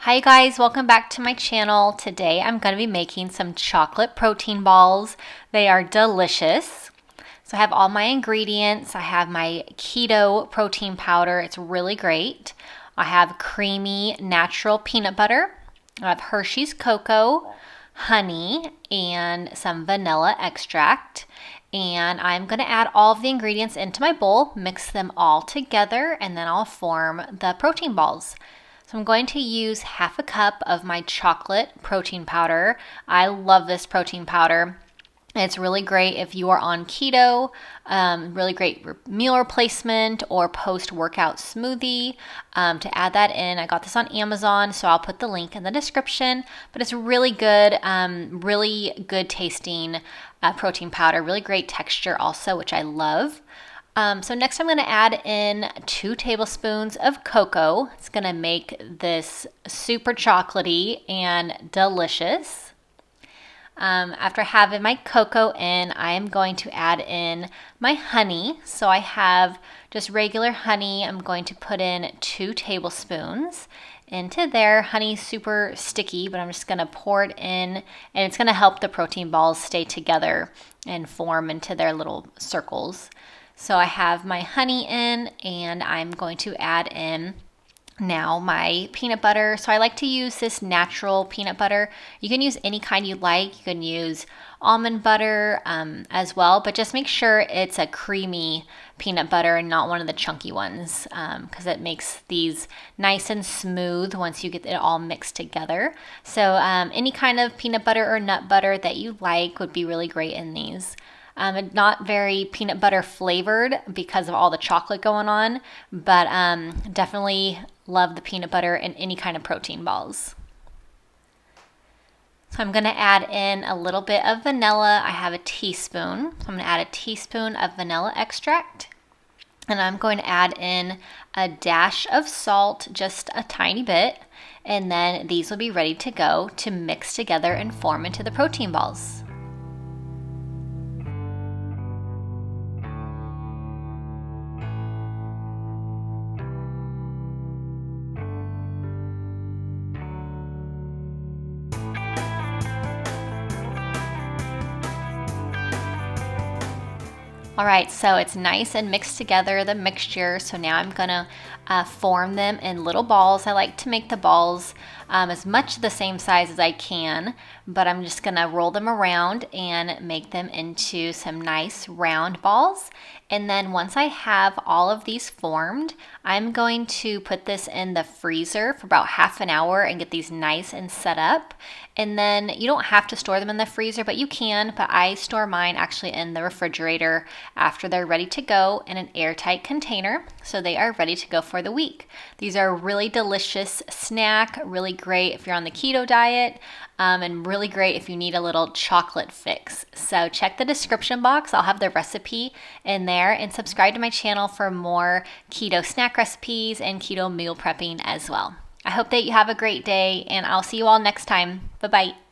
Hi guys, welcome back to my channel. Today I'm going to be making some chocolate protein balls. They are delicious. So I have all my ingredients. I have my keto protein powder. It's really great. I have creamy natural peanut butter. I have Hershey's cocoa, honey, and some vanilla extract. And I'm going to add all of the ingredients into my bowl, mix them all together, and then I'll form the protein balls. So I'm going to use half a cup of my chocolate protein powder. I love this protein powder. It's really great if you are on keto, really great meal replacement or post-workout smoothie. To add that in, I got this on Amazon, so I'll put the link in the description. But it's really good tasting protein powder, really great texture also, which I love. So next I'm going to add in 2 tablespoons of cocoa. It's going to make this super chocolatey and delicious. After having my cocoa in, I am going to add in my honey. So I have just regular honey. I'm going to put in 2 tablespoons into there. Honey's super sticky, but I'm just going to pour it in, and it's going to help the protein balls stay together and form into their little circles. So I have my honey in, and I'm going to add in now my peanut butter. So I like to use this natural peanut butter. You can use any kind you like. You can use almond butter as well, but just make sure it's a creamy peanut butter and not one of the chunky ones, because it makes these nice and smooth once you get it all mixed together. So any kind of peanut butter or nut butter that you like would be really great in these. Not very peanut butter flavored because of all the chocolate going on, but definitely love the peanut butter in any kind of protein balls. So I'm going to add in a little bit of vanilla. I have a teaspoon. So I'm going to add a teaspoon of vanilla extract. And I'm going to add in a dash of salt, just a tiny bit. And then these will be ready to go to mix together and form into the protein balls. All right, so it's nice and mixed together, the mixture. So now I'm gonna form them in little balls. I like to make the balls as much the same size as I can, but I'm just gonna roll them around and make them into some nice round balls. And then once I have all of these formed, I'm going to put this in the freezer for about half an hour and get these nice and set up. And then you don't have to store them in the freezer, but you can. But I store mine actually in the refrigerator after they're ready to go in an airtight container, so they are ready to go for the week. These are a really delicious snack, really great if you're on the keto diet, and really great if you need a little chocolate fix. So check the description box. I'll have the recipe in there, and subscribe to my channel for more keto snack recipes and keto meal prepping as well. I hope that you have a great day, and I'll see you all next time. Bye-bye.